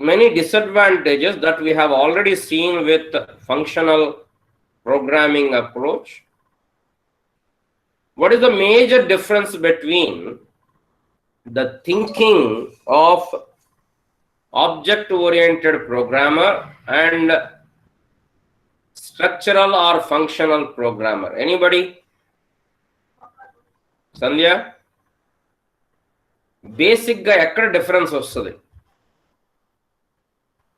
many disadvantages that we have already seen with functional programming approach. What is the major difference between the thinking of object-oriented programmer and structural or functional programmer? Anybody? Sandhya? Basic ga ekkada difference vastadi?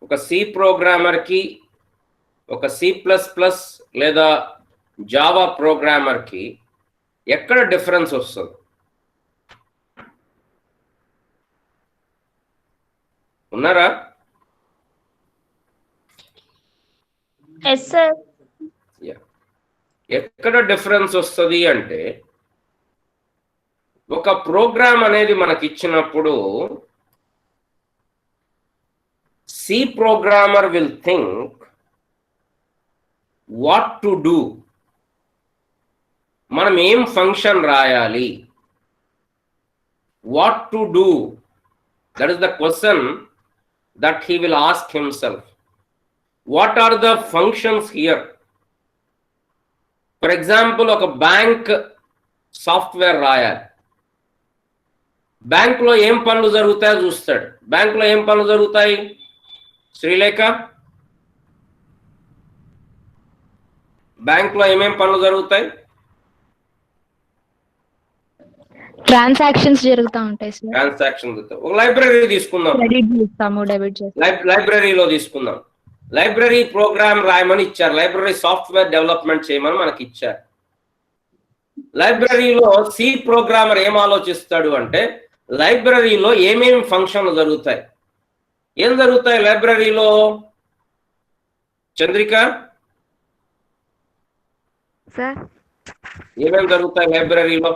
Oka C programmer ki oka C++ లేదా Java programmer కి ఎక్కడ difference వస్తుంది? ఉన్నారా? Yes sir. ఎక్కడ difference వస్తుంది అంటే, ఒక programme అనేది మనకి ఇచ్చినప్పుడు C programmer will think what to do, మనం ఏం ఫంక్షన్ రాయాలి, what to do, that is the question that he will ask himself. What are the functions here? For example, ఒక బ్యాంక్ సాఫ్ట్వేర్ రాయాలి. బ్యాంకులో ఏం పనులు జరుగుతాయో చూస్తాడు. బ్యాంకులో ఏం పనులు జరుగుతాయి శ్రీలేఖ? బ్యాంకులో ఏమేం పనులు జరుగుతాయి? ట్రాన్సాక్షన్స్ జరుగుతూ ఉంటాయి సార్. ట్రాన్సాక్షన్ జరుగుతాయి. ఒక లైబ్రరీ తీసుకుందాం, క్రెడిట్ చేస్తాము, డెబిట్ చేస్తాము. లైబ్రరీలో తీసుకుందాం. లైబ్రరీ ప్రోగ్రామ్ రాయమని ఇచ్చారు, లైబ్రరీ సాఫ్ట్వేర్ డెవలప్మెంట్ చేయమని మనకి ఇచ్చారు. లైబ్రరీలో సి ప్రోగ్రామర్ ఏం ఆలోచిస్తాడు అంటే, లైబ్రరీలో ఏమేమి ఫంక్షన్లు జరుగుతాయి, ఏం జరుగుతాయి లైబ్రరీలో? చంద్రిక, సార్ ఏమేమి జరుగుతాయి లైబ్రరీలో?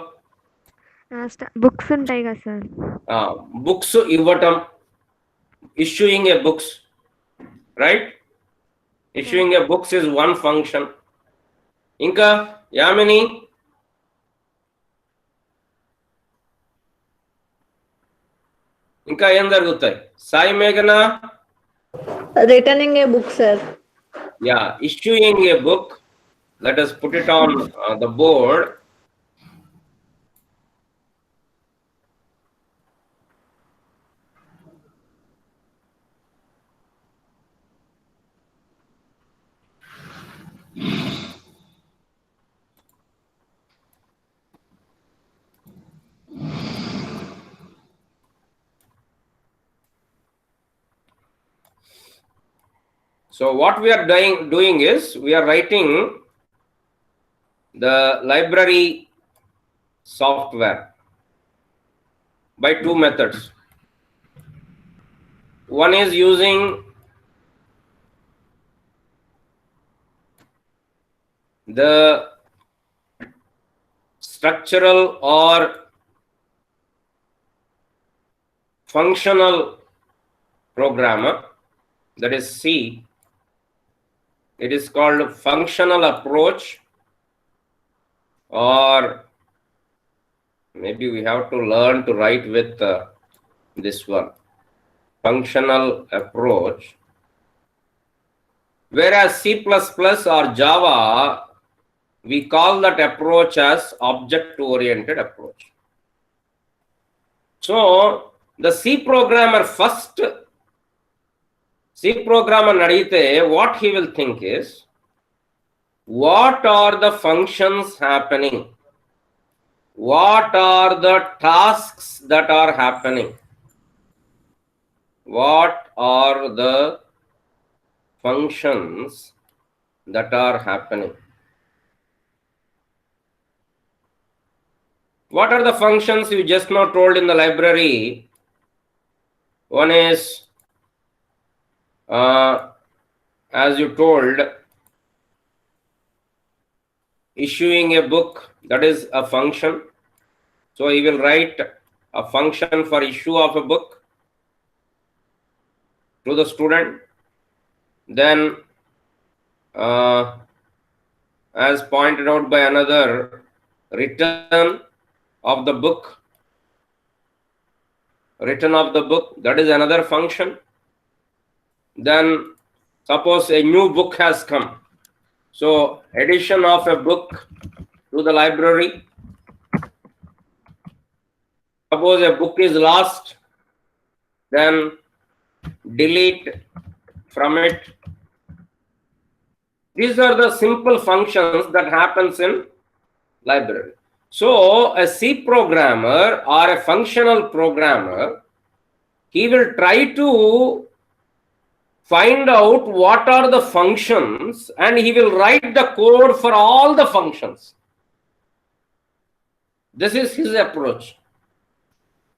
బుక్స్ ఉంటాయి కదా సార్. బుక్స్ ఇవ్వటం, issuing A books, right? Issuing A books is one function. ఇంకా యామిని? ఇంకా ఏం జరుగుతాయి? సాయి మేఘన? Returning A book sir. Yeah, issuing A book. Let us put it on the board. So what we are doing is, we are writing the library software by two methods. One is using the structural or functional programmer, that is C. It is called functional approach, or maybe we have to learn to write with this one, functional approach. Whereas C++ or Java, we call that approach as object-oriented approach. So the C programmer first, C programmer nadite, what he will think is, what are the functions happening? What are the tasks that are happening? What are the functions that are happening? What are the functions you just now told in the library? One is, as you told, issuing a book, that is a function. So he will write a function for issue of a book to the student. Then as pointed out by another, return of the book, that is another function. Then suppose a new book has come. So addition of a book to the library. Suppose a book is lost, then delete from it. These are the simple functions that happens in library. So a C programmer or a functional programmer, he will try to find out what are the functions and he will write the code for all the functions. This is his approach.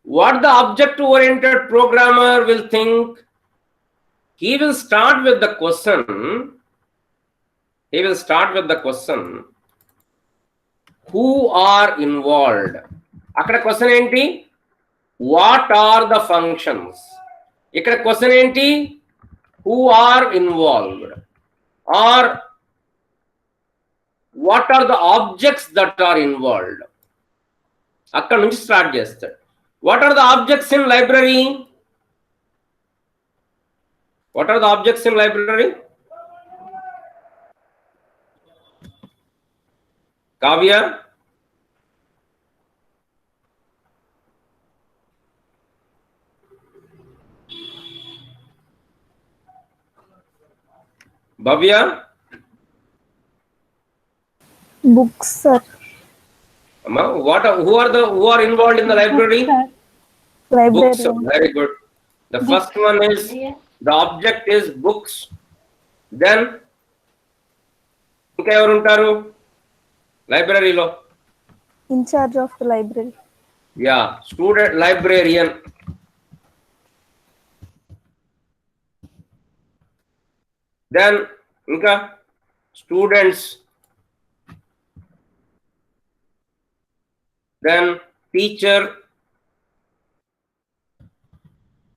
What the object-oriented programmer will think, he will start with the question. He will start with the question, who are involved? Akkada question enti? What are the functions? Ikkada question enti? Who are involved? Or what are the objects that are involved? Akkada nunchi start chestadu. What are the objects in library? What are the objects in library? Kavya? Bhavya? Books, sir. Amma, who are involved in the library? Books. Librarian. Very good. The first one is the object is books. Then ఇంకా ఎవరు ఉంటారు లైబ్రరీలో? In charge of the library. Yeah, student librarian. Then ఇంకా students. Then teacher.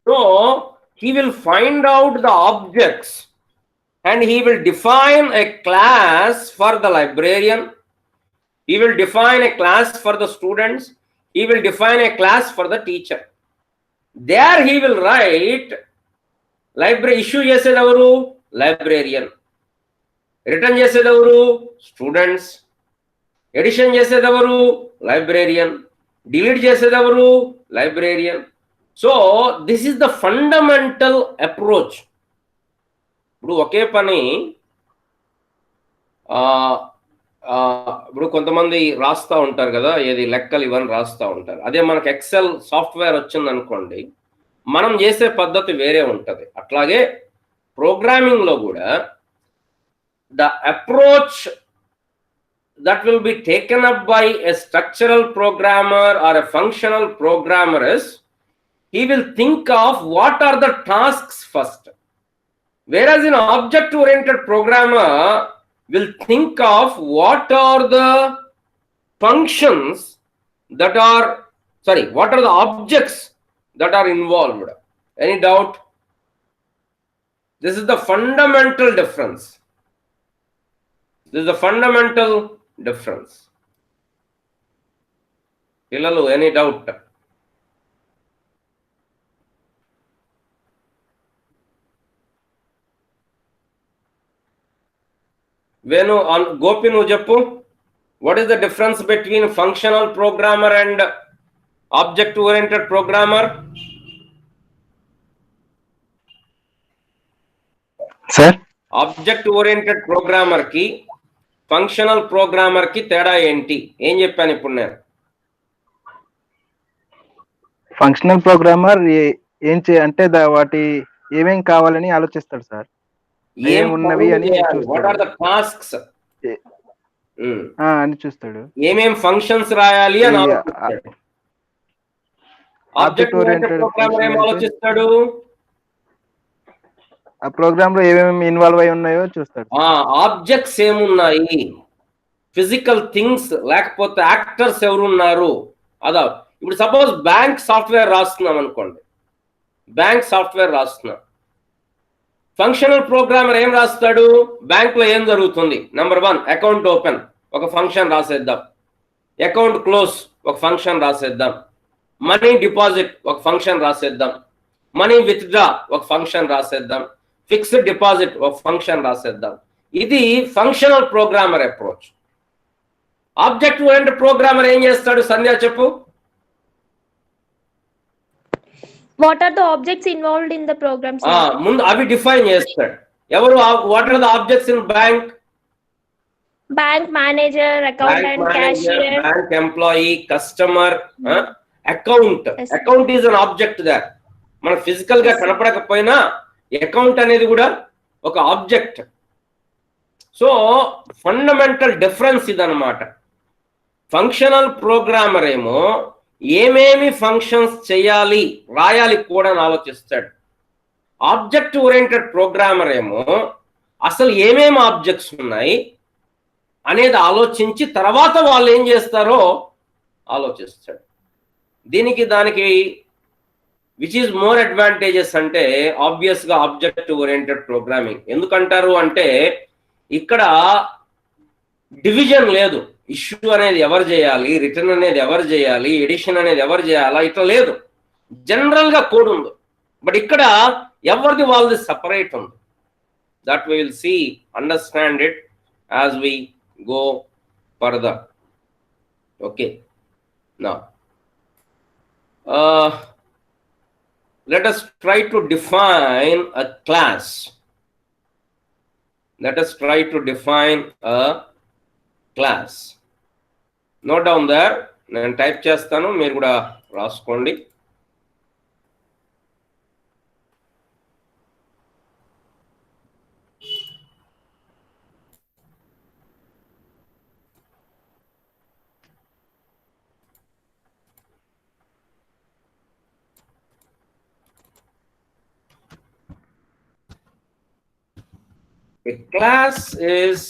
So he will find out the objects and he will define a class for the librarian. He will define a class for the students. He will define a class for the teacher. There he will write library issue చేసేదెవరు? Librarian. Return చేసేదెవరు? Students. Edition చేసేదెవరు? Librarian. Delete చేసేదెవరు? Librarian. So this is the fundamental approach. ఇప్పుడు ఒకే పని ఇప్పుడు కొంతమంది రాస్తూ ఉంటారు కదా, ఏది లెక్కలు ఇవన్నీ రాస్తూ ఉంటారు. అదే మనకు ఎక్సెల్ సాఫ్ట్వేర్ వచ్చింది అనుకోండి, మనం చేసే పద్ధతి వేరే ఉంటుంది. అట్లాగే ప్రోగ్రామింగ్లో కూడా the approach that will be taken up by a structural programmer or a functional programmer is, he will think of what are the tasks first. Whereas an object-oriented programmer will think of what are the functions that are, what are the objects that are involved. Any doubt? This is the fundamental difference. This is the fundamental difference. Pillalu, any doubt? Venu, Gopi, nu cheppu. What is the difference between functional programmer and object-oriented programmer? Sir? Object-oriented programmer ki, functional programmer ki teda enti? Em cheppanu ippudu nenu. Functional programmer ఏం అంటే వాటి ఏమేం కావాలని ఆలోచిస్తాడు sir. ఏమున్నవి అని what are the tasks అని చూస్తాడు. ఏమేం ఫంక్షన్స్ రాయాలి అని ఆలోచిస్తాడు. ఆబ్జెక్ట్ ఓరియెంటెడ్ ప్రోగ్రామర్ ఏం ఆలోచిస్తాడు? ఆ ప్రోగ్రామ్ లో ఏమేమి ఇన్వాల్వ్ అయి ఉన్నాయో చూస్తాడు. ఆబ్జెక్ట్స్ ఏమున్నాయి, ఫిజికల్ థింగ్స్, లేకపోతే యాక్టర్స్ ఎవరున్నారు, అదా. ఇప్పుడు సపోజ్ బ్యాంక్ సాఫ్ట్వేర్ రాస్తున్నాం అనుకోండి, బ్యాంక్ సాఫ్ట్వేర్ రాస్తున్నాం. ఫంక్షనల్ ప్రోగ్రామర్ ఏం రాస్తాడు? బ్యాంక్ లో ఏం జరుగుతుంది, నెంబర్ 1 అకౌంట్ ఓపెన్, ఒక ఫంక్షన్ రాసేద్దాం. అకౌంట్ క్లోజ్, ఒక ఫంక్షన్ రాసేద్దాం. మనీ డిపాజిట్, ఒక ఫంక్షన్ రాసేద్దాం. మనీ విత్డ్రా, ఒక ఫంక్షన్ రాసేద్దాం. ఫిక్స్డ్ డిపాజిట్ ఒక ఫంక్షన్ రాసేద్దాం. ఇది functional programmer approach. Object oriented programmer ఏం చేస్తాడు సంధ్య చెప్పు? What are the objects involved in the program, sir? ముందు అవి డిఫైన్ చేస్తాడు. ఎవరు? What are the objects in bank? Bank manager, accountant, cashier. Bank employee, customer, account. Account is an object there. మన physical గా కనపడకపోయినా అకౌంట్ అనేది కూడా ఒక ఆబ్జెక్ట్. సో ఫండమెంటల్ డిఫరెన్స్ ఇదన్నమాట. ఫంక్షనల్ ప్రోగ్రామర్ ఏమో ఏమేమి ఫంక్షన్స్ చేయాలి రాయాలి కూడా ఆలోచిస్తాడు. ఆబ్జెక్ట్ ఓరియంటెడ్ ప్రోగ్రామర్ ఏమో అసలు ఏమేమి ఆబ్జెక్ట్స్ ఉన్నాయి అనేది ఆలోచించి తర్వాత వాళ్ళు ఏం చేస్తారో ఆలోచిస్తాడు. దానికి విచ్ ఈజ్ మోర్ అడ్వాంటేజెస్ అంటే ఆబ్వియస్ గా ఆబ్జెక్ట్ ఓరియంటెడ్ ప్రోగ్రామింగ్. ఎందుకంటారు అంటే ఇక్కడ డివిజన్ లేదు. ఇష్యూ అనేది ఎవరు చేయాలి, రిటర్న్ అనేది ఎవరు చేయాలి, ఎడిషన్ అనేది ఎవరు చేయాలా, ఇట్లా లేదు. జనరల్ గా కోడ్ ఉంది. బట్ ఇక్కడ ఎవరిది వాళ్ళది సపరేట్ ఉంది. That we will see, understand it as we go further. Okay, now let us try to define a class. Let us try to define a class. Note down there, నేను type చేస్తాను, మీరు కూడా రాసుకోండి. A class is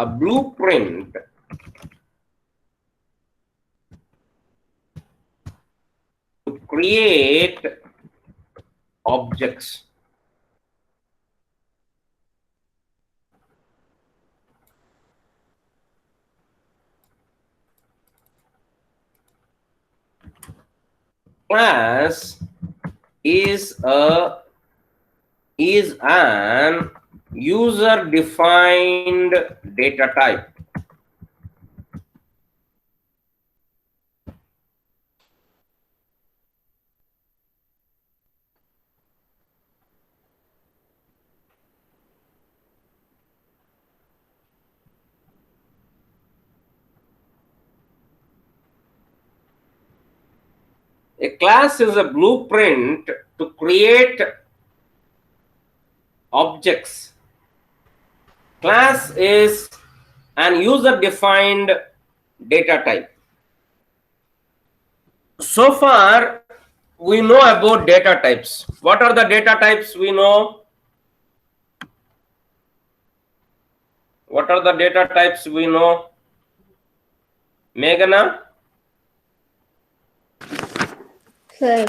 a blueprint to create objects. Class is an user defined data type. A class is a blueprint to create objects. Class is an user-defined data type. So far, we know about data types. What are the data types we know? What are the data types we know? Meghana? Sir.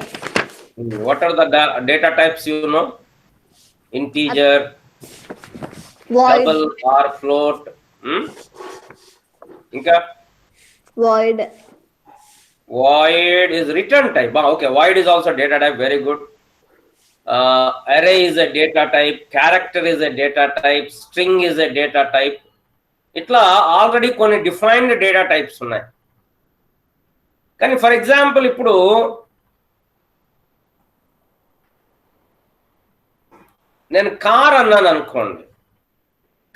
What are the data types you know? Integer, Void. double or float. Inka? Void. Void is return type. Okay, void is also data type. Very good. Array is a data type. Character is a data type. String is a data type. Itla already కొన్ని defined data types ఉన్నాయి. కానీ for example ఇప్పుడు నేను car అన్నాను అనుకోండి.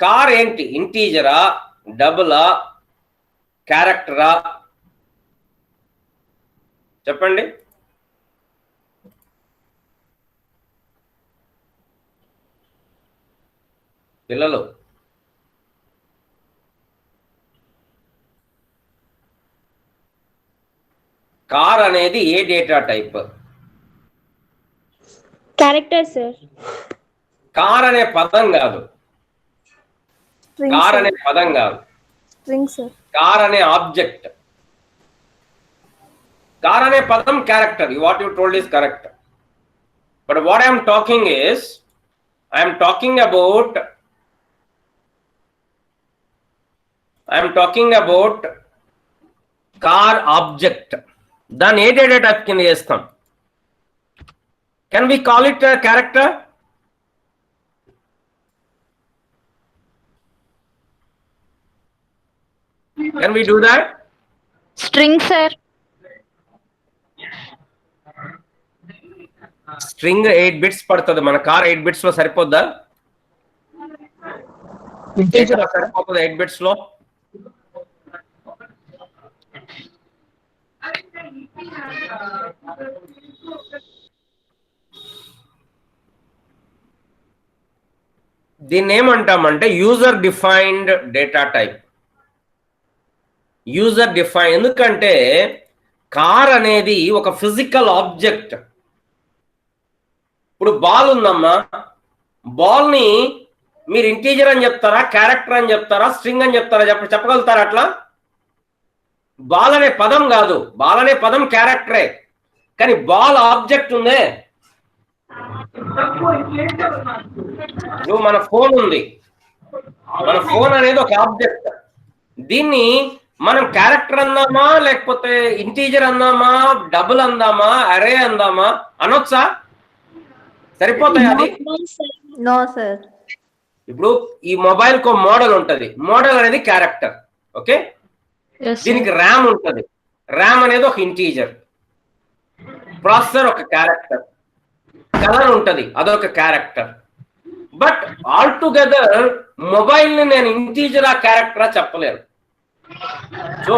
Car ఏంటి? ఇంటీజరా, డబులా, క్యారెక్టరా? చెప్పండి. పిల్లలు కార్ అనేది ఏ data type? Character sir. Car అనే పదం కాదు. కార్ అనే పదం కాదు. String sir. కార్ అనే ఆబ్జెక్ట్. కార్ అనే పదం character. What you told is correct. But what I'm talking is I'm talking about car object. దాన్ని ఏ డేటా టైప్ కింద చేస్తాం? Can we call it character? Can we do that? String, sir. String 8 bits పడుతుంది, మన car 8 bits లో సరిపోద్దా? సరిపోతుంది 8 bits లో? దీన్ని ఏమంటామంటే user defined data type. User define ఎందుకంటే కార్ అనేది ఒక ఫిజికల్ ఆబ్జెక్ట్. ఇప్పుడు బాల్ ఉందమ్మా, బాల్ ని మీరు ఇంటీజర్ అని చెప్తారా, క్యారెక్టర్ అని చెప్తారా, స్ట్రింగ్ అని చెప్తారా? చెప్పగలుగుతారా అట్లా? బాల్ అనే పదం కాదు, బాల్ అనే పదం క్యారెక్టరే, కానీ బాల్ ఆబ్జెక్ట్ ఉందే. మన ఫోన్ ఉంది, మన ఫోన్ అనేది ఒక ఆబ్జెక్ట్. దీన్ని మనం క్యారెక్టర్ అందామా, లేకపోతే ఇంటీజర్ అందామా, డబుల్ అందామా, అరే అందామా, అనొచ్చా? సరిపోతాయి అది? No, sir. ఇప్పుడు ఈ మొబైల్ కు మోడల్ ఉంటది, మోడల్ అనేది క్యారెక్టర్. ఓకే, దీనికి ర్యామ్ ఉంటది, ర్యామ్ అనేది ఒక ఇంటీజర్, ప్రాసెసర్ ఒక క్యారెక్టర్, కలర్ ఉంటది, అదొక character. But all together mobile ని నేను ఇంటీజరా క్యారెక్టరా చెప్పలేను. So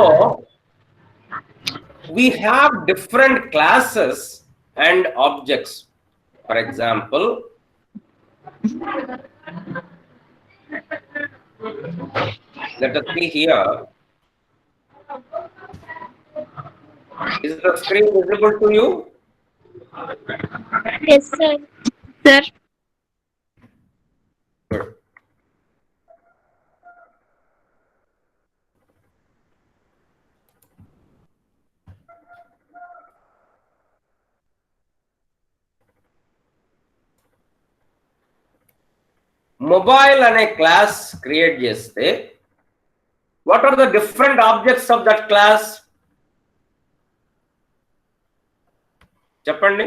we have different classes and objects. For example, let us see here. Is the screen visible to you? Yes, sir. Sir. Good. Mobile అనే class create చేస్తే what are the different objects of that class? చెప్పండి.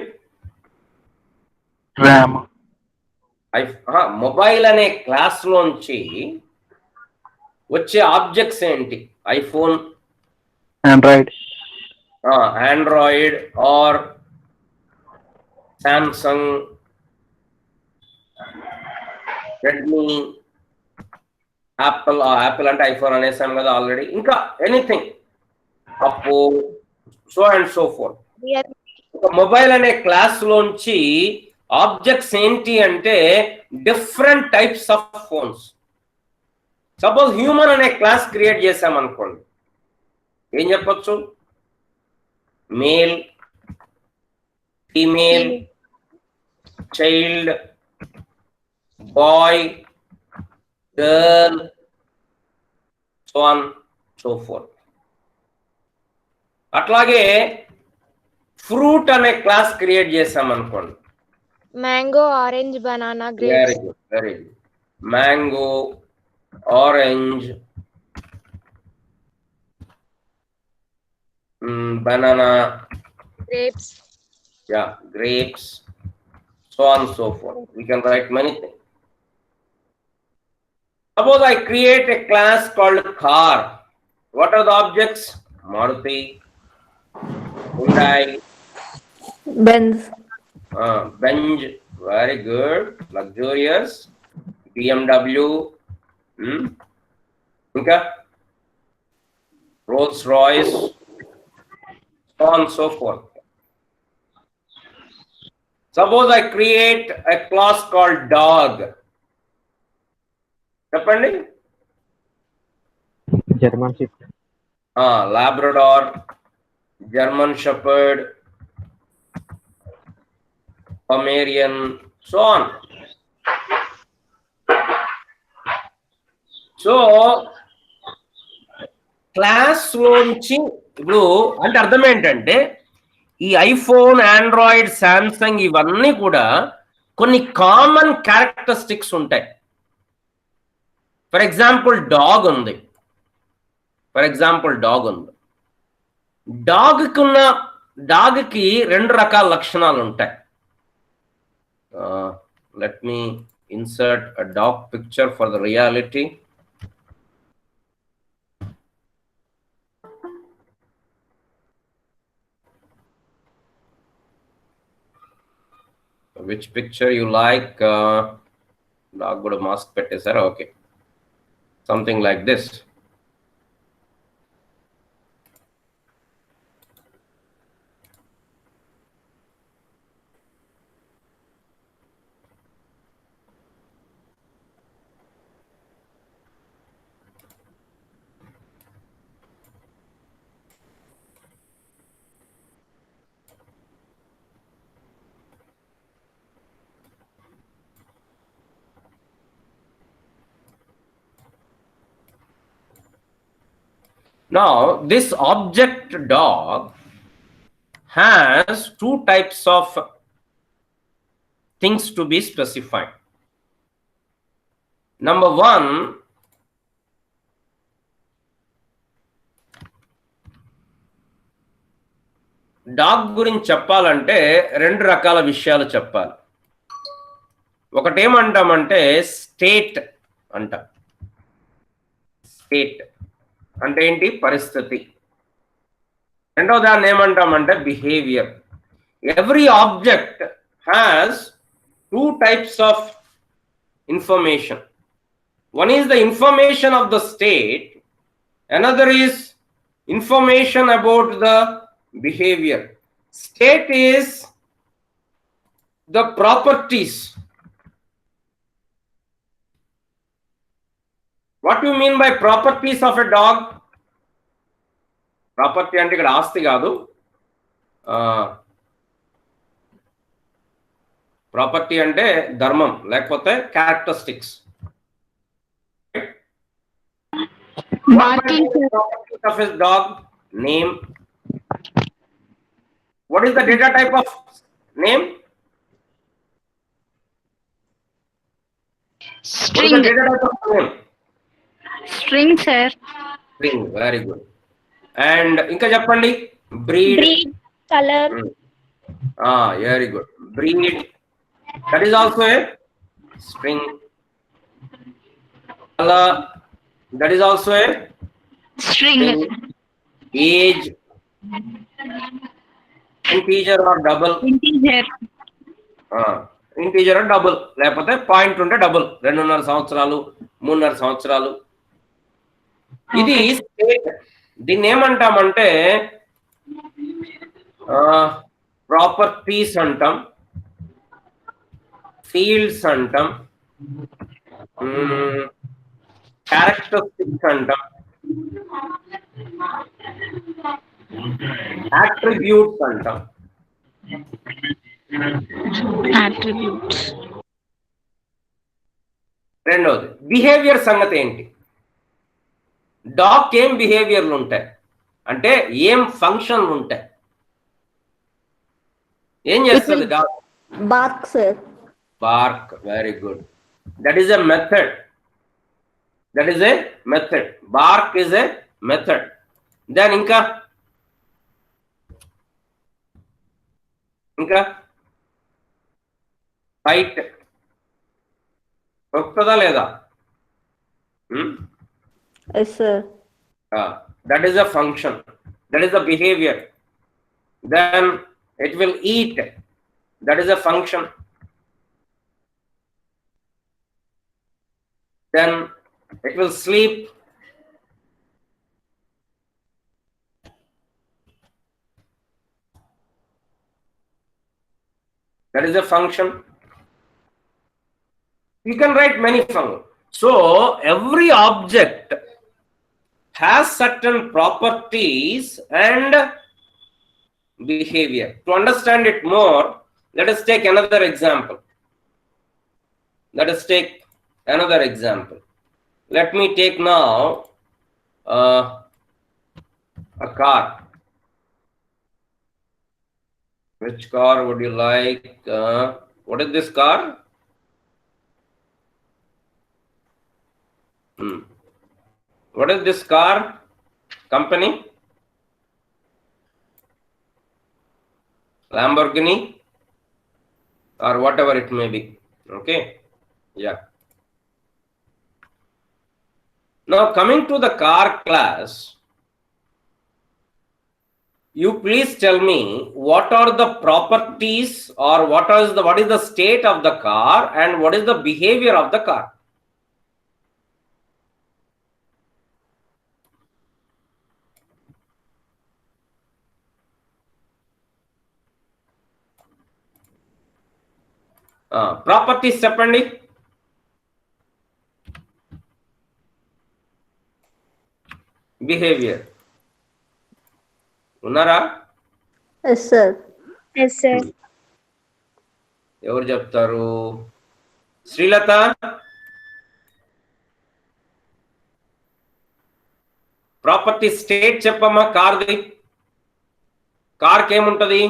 RAM, mobile అనే class లోంచి వచ్చే objects ఏంటి? IPhone, Android, Android or Samsung, Redmi, Apple. Apple అంటే iPhone అనేసాం కదా ఆల్రెడీ. ఇంకా anything, Oppo, so and so forth. ఒక మొబైల్ అనే క్లాస్ లోంచి ఆబ్జెక్ట్స్ ఏంటి అంటే different types of phones. Suppose human అనే క్లాస్ క్రియేట్ చేసామనుకోండి, ఏం చెప్పొచ్చు? Male, female, child, bye, girl, so on so fourth. అట్లాగే ఫ్రూట్ అనే క్లాస్ క్రియేట్ చేసామనుకోండి, Mango, orange, banana, grapes. Very good, very good. Mango, orange, banana, Grapes. yeah, grapes, so on and so forth. We can write many things. Suppose I create a class called car. What are the objects? Maruti, Hyundai, Benz. Benz, very good, luxurious, BMW, ఇంకా Rolls Royce, so on and so forth. Suppose I create a class called dog. చెప్పండి. German shepherd, Labrador, German Shepherd, Pomeranian, so on. So class లోంచి ఇప్పుడు అంటే అర్థం ఏంటంటే ఈ iPhone, Android, Samsung ఇవన్నీ కూడా కొన్ని కామన్ క్యారెక్టరిస్టిక్స్ ఉంటాయి. ఫర్ ఎగ్జాంపుల్ డాగ్ ఉంది, డాగ్కి 2 రకాల లక్షణాలు ఉంటాయి. Let me insert a dog picture for the reality. which picture you like? Dog good mask sir. Okay, something like this. Now, this object dog has two types of things to be specified. Number one, dog గురించి చెప్పాలంటే రెండు రకాల విషయాలు చెప్పాలి. ఒకటేమంటామంటే state అంటాం. State అంటే ఏంటి? పరిస్థితి. రెండో దాన్ని ఏమంటామంటే behaviour. Every object has two types of information. One is the information of the state, another is information about the behavior. State is the properties. What do you mean by properties of a dog? Property అంటే ఇక్కడ ఆస్తి కాదు. Property అంటే ధర్మం లేకపోతే characteristics. Barking. Of his dog name. What is the data type of name? String. What is the data type of name? String, sir. String. Very good. And ఇంకా చెప్పండి. Breed. breed, color, Very good. Breed. That is also a string. Color. That is also a String. age, integer or double. Integer. Integer double లేకపోతే point ఉంటే double. 2.5 సంవత్సరాలు 3.5 సంవత్సరాలు. ఇది state. దీన్ని ఏమంటామంటే properties అంటాం, ఫీల్డ్స్ అంటాం, క్యారెక్టరిస్టిక్స్ అంటాం, అట్రిబ్యూట్స్ అంటాం. Attributes. రెండవది బిహేవియర్ సంగతి ఏంటి? డాగ్ ఏం బిహేవియర్లు ఉంటాయి అంటే ఏం ఫంక్షన్లు ఉంటాయి? ఏం చేస్తుంది dog? Bark, sir. Bark. Very good. That is a method. That is a method. Bark is a method. Then ఇంకా బైట్ వస్తుందా లేదా? Yes, sir. That is a function. That is a behavior. Then it will eat. That is a function. Then it will sleep. That is a function. You can write many functions. So every object has certain properties and behavior. To understand it more, let us take another example. Let us take another example. Let me take now a car. Which car would you like? What is this car? What is this car company? Lamborghini or whatever it may be. Okay. Yeah. Now coming to the car class, you please tell me what are the properties or what is the state of the car and what is the behavior of the car? Properties చెప్పండి. Behavior ఉన్నారా? Yes, sir. Yes, sir. ఎవరు చెప్తారు? Srilatha, property state చెప్పమ్మా. కార్ది, కార్కి ఏముంటది?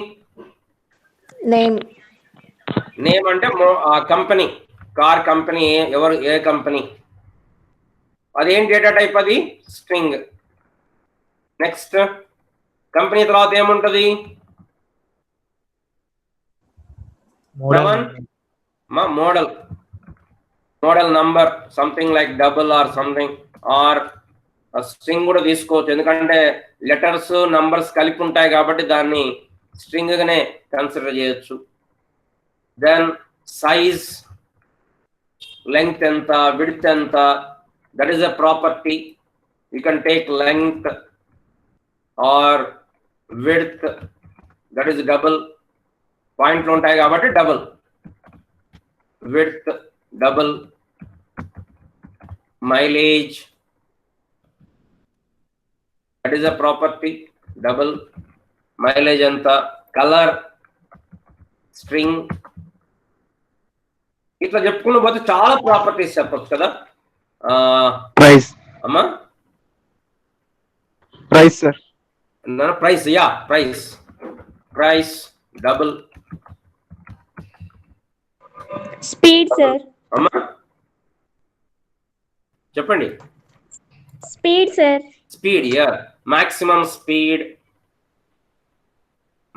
Name. Name అంటే company, car company, ఎవరు, ఏ కంపెనీ, అదేం డేటా టైప్? అది స్ట్రింగ్. నెక్స్ట్, కంపెనీ తర్వాత ఏముంటది? Model, model number, something like double or something, or string కూడా తీసుకోవచ్చు, ఎందుకంటే లెటర్స్ నంబర్స్ కలిపి ఉంటాయి కాబట్టి దాన్ని స్ట్రింగ్ గానే కన్సిడర్ చేయొచ్చు. దెన్ సైజ్, లెంగ్త్ ఎంత, విడ్త్ ఎంత, that is a property. You can take length or width, that is double. పాయింట్లు ఉంటాయి కాబట్టి double, width double. Mileage, that is a property, double. Mileage ఎంత. Colour, string. ఇట్లా చెప్పుకున్న పోతే చాలా ప్రాపర్టీస్ చెప్పచ్చు కదా. ప్రైస్ అమ్మా, price sir. Price, yeah price, price double. Speed, sir. అమ్మా చెప్పండి. Speed, sir. Speed, yeah, maximum speed,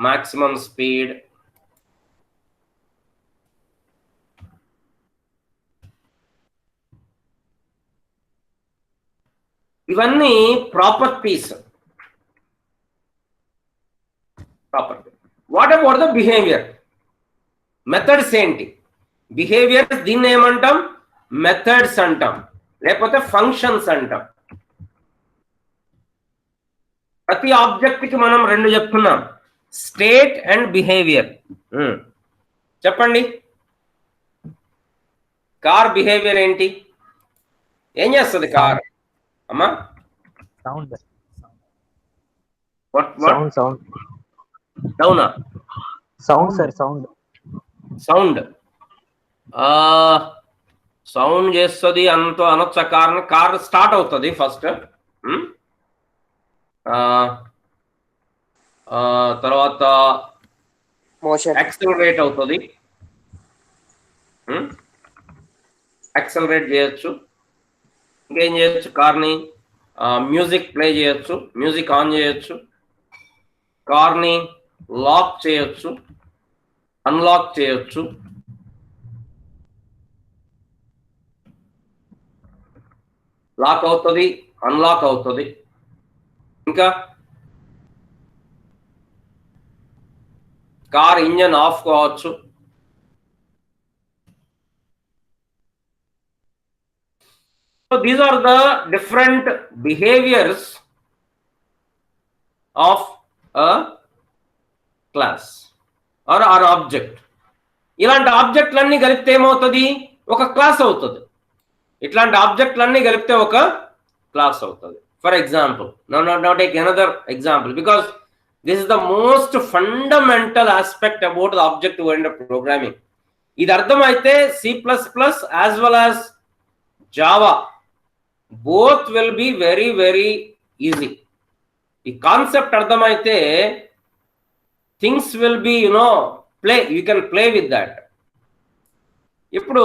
maximum speed. ఇవన్నీ properties. Property. What about the behaviour? Methods ఏంటి? బిహేవియర్ దీన్ని ఏమంటాం? మెథడ్స్ అంటాం, లేకపోతే ఫంక్షన్స్ అంటాం. ప్రతి ఆబ్జెక్ట్ కి మనం రెండు చెప్తున్నాం, స్టేట్ అండ్ బిహేవియర్. చెప్పండి, కార్ బిహేవియర్ ఏంటి? ఏం చేస్తుంది కార్? అమ్మా, సౌండ్, సౌండ్, సౌండ్, డౌనా? Sound sir, sound, sound. Sound చేస్తుంది అంత అనొచ్చ. కార్ స్టార్ట్ అవుతుంది ఫస్ట్, తర్వాత యాక్సిలరేట్ అవుతుంది, యాక్సిలరేట్ చేయొచ్చు. ఇంకేం చేయొచ్చు? కార్ని మ్యూజిక్ ప్లే చేయొచ్చు, మ్యూజిక్ ఆన్ చేయొచ్చు, కార్ని లాక్ చేయొచ్చు, అన్లాక్ చేయొచ్చు. లాక్ అవుతుంది, అన్లాక్ అవుతుంది. ఇంకా కార్ ఇంజన్ ఆఫ్ కావచ్చు. So these are the different behaviors of a class or an object. ఇలాంటి ఆబ్జెక్ట్లన్నీ కలిపితే ఏమవుతుంది? ఒక క్లాస్ అవుతుంది. ఇట్లాంటి ఆబ్జెక్ట్లన్నీ కలిపితే ఒక క్లాస్ అవుతుంది. For example, now take another example, because this is the most fundamental aspect about the object oriented programming. ఇది అర్థమైతే C++ as well as Java both will be very very easy. ఈ concept అర్థమైతే things will be, you can play with that. ఇప్పుడు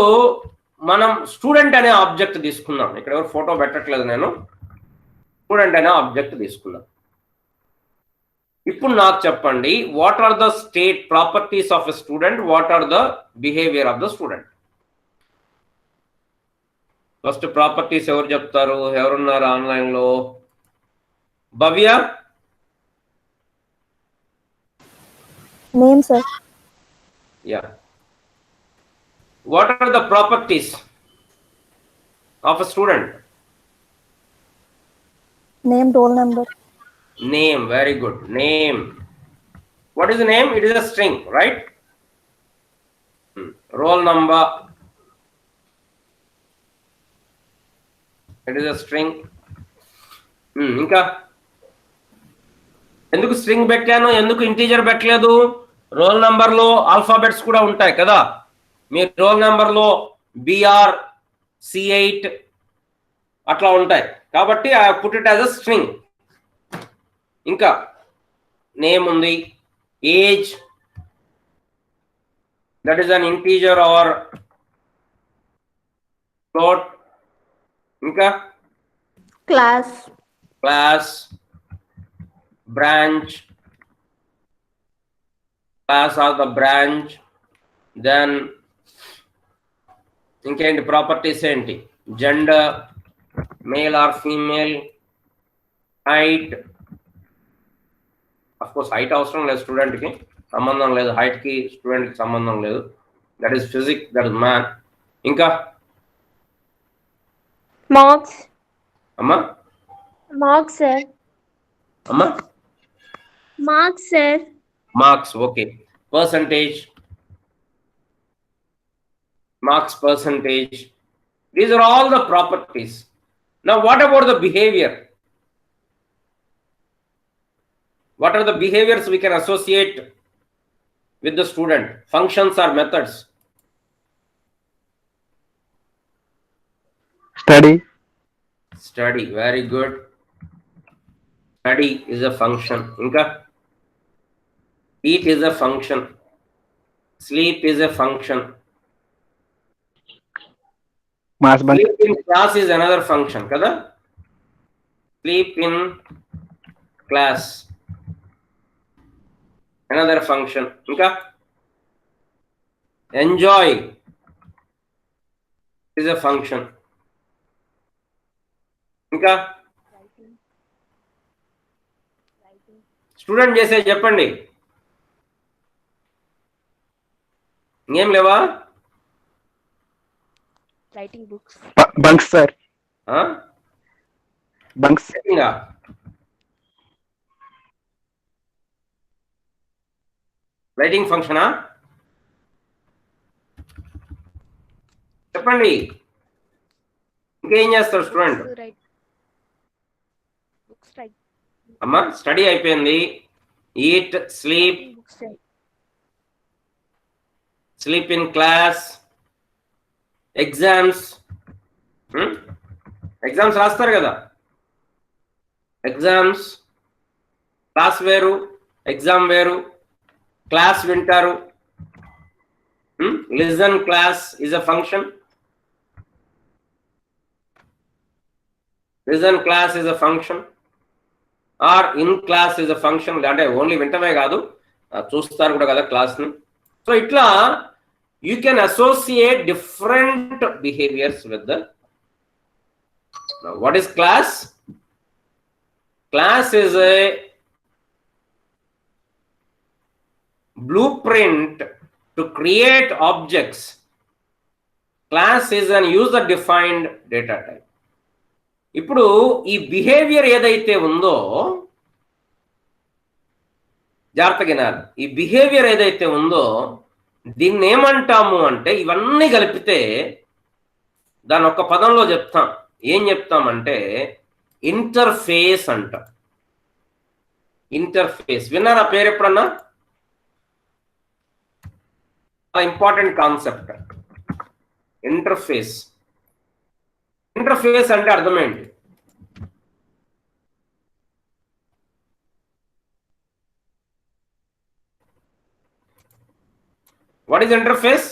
మనం student అనే object తీసుకుందాం. ఇక్కడ ఎవరు ఫోటో పెట్టట్లేదు, నేను స్టూడెంట్ అనే ఆబ్జెక్ట్ తీసుకుందాం. ఇప్పుడు నాకు చెప్పండి, what are the state properties of a student, what are the behaviour of the student? First properties ఎవరు చెప్తారు? ఎవరున్నారు ఆన్లైన్ లో? భవ్య, Name, sir. Yeah. What are the properties of a student? Name, roll number. Name, very good. Name. What is the name? It is a string, right? Roll number. It is a string. ఇంకా ఎందుకు string పెట్టాను, ఎందుకు integer పెట్టలేదు? Role నంబర్లో alphabets కూడా ఉంటాయి కదా. మీ role నంబర్లో BR C8 అట్లా ఉంటాయి కాబట్టి I put it as a string. ఇంకా నేమ్ ఉంది, age, that is an integer or float. ఇంకా class, class, branch, class or the branch. Then ఇంకేంటి ప్రాపర్టీస్ ఏంటి? Gender, male or female, height. Of course height అవసరం లేదు, స్టూడెంట్కి సంబంధం లేదు, హైట్కి స్టూడెంట్కి సంబంధం లేదు. That is physics, that is math. ఇంకా Marks. అమ్మా Marks, sir. అమ్మా Marks, sir. marks, okay. Percentage, marks, percentage. These are all the properties. Now what about the behavior? What are the behaviors we can associate with the student? Functions or methods? Study. Study, very good. Study is a function. Inka eat is a function. Sleep is a function. Mass bunk. Sleep in class is another function, kada? Sleep in class, another function. Inka enjoy is a function. ఇంకా student చేసే చెప్పండి, ఏం లేవా? Writing books. Bunks, sir. Bunks. ఇంకా writing ఫంక్షనా? చెప్పండి, ఇంకేం చేస్తారు student? Write. Books write. అమ్మా స్టడీ అయిపోయింది. Eat, sleep, Books write. Sleep in class, exams. Exams రాస్తారు కదా. ఎగ్జామ్స్, క్లాస్ వేరు, ఎగ్జామ్ వేరు. క్లాస్ వింటారు. Listen class is a function. Listen class is a function are in class is a function. అంటే only వింటమే కాదు, చూస్తారు కూడా కదా క్లాస్ని. సో ఇట్లా you can associate different behaviors with the. Now what is class? Class is a blueprint to create objects. Class is an user defined data type. ఇప్పుడు ఈ behaviour ఏదైతే ఉందో జాగ్రత్తగా వినాలి. ఈ బిహేవియర్ ఏదైతే ఉందో దీన్ని ఏమంటాము అంటే, ఇవన్నీ కలిపితే దాని ఒక్క పదంలో చెప్తాం. ఏం చెప్తామంటే ఇంటర్ఫేస్ అంట. ఇంటర్ఫేస్ విన్నారా పేరు ఎప్పుడన్నా? Important concept interface. ఇంటర్ఫేస్ అంటే అర్థమేంటి? What is interface?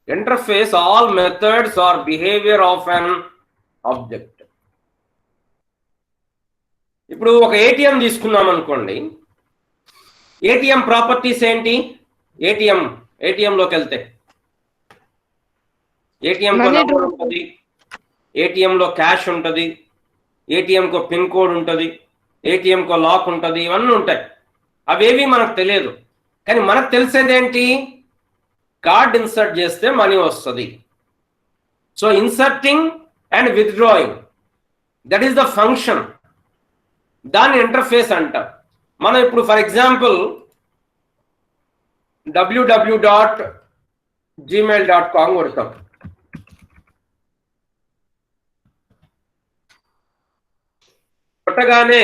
Interface, all methods or behavior of an object. ఇప్పుడు ఒక ఏటీఎం తీసుకున్నాం అనుకోండి. ఏటీఎం ప్రాపర్టీస్ ఏంటి? ఏటీఎంలోకి వెళ్తే ఏటీఎంలో నంబర్ ఉంటుంది, ఏటీఎంలో క్యాష్ ఉంటుంది, ఏటీఎంకో పిన్ కోడ్ ఉంటుంది, ఏటీఎంకో లాక్ ఉంటుంది, ఇవన్నీ ఉంటాయి. అవేవి మనకు తెలియదు. కానీ మనకు తెలిసేది ఏంటి? కార్డ్ ఇన్సర్ట్ చేస్తే మనీ వస్తుంది. So inserting and withdrawing, that is the function. దాన్ని ఇంటర్ఫేస్ అంటారు. మనం ఇప్పుడు ఫర్ ఎగ్జాంపుల్ www.gmail.com కొడతాం. కొట్టగానే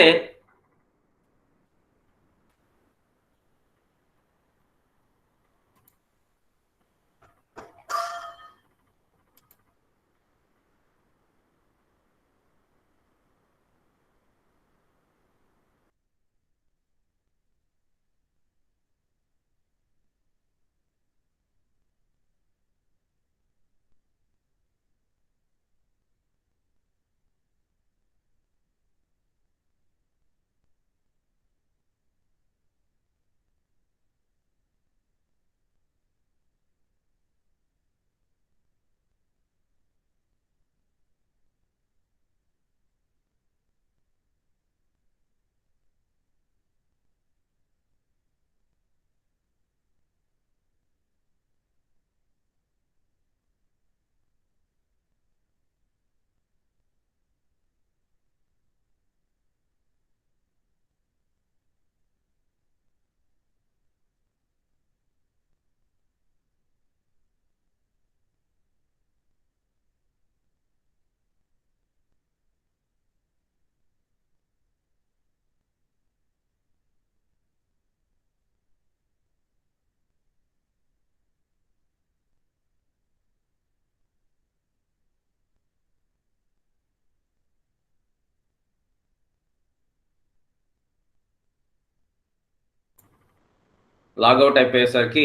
లాగౌట్ అయిపోయేసరికి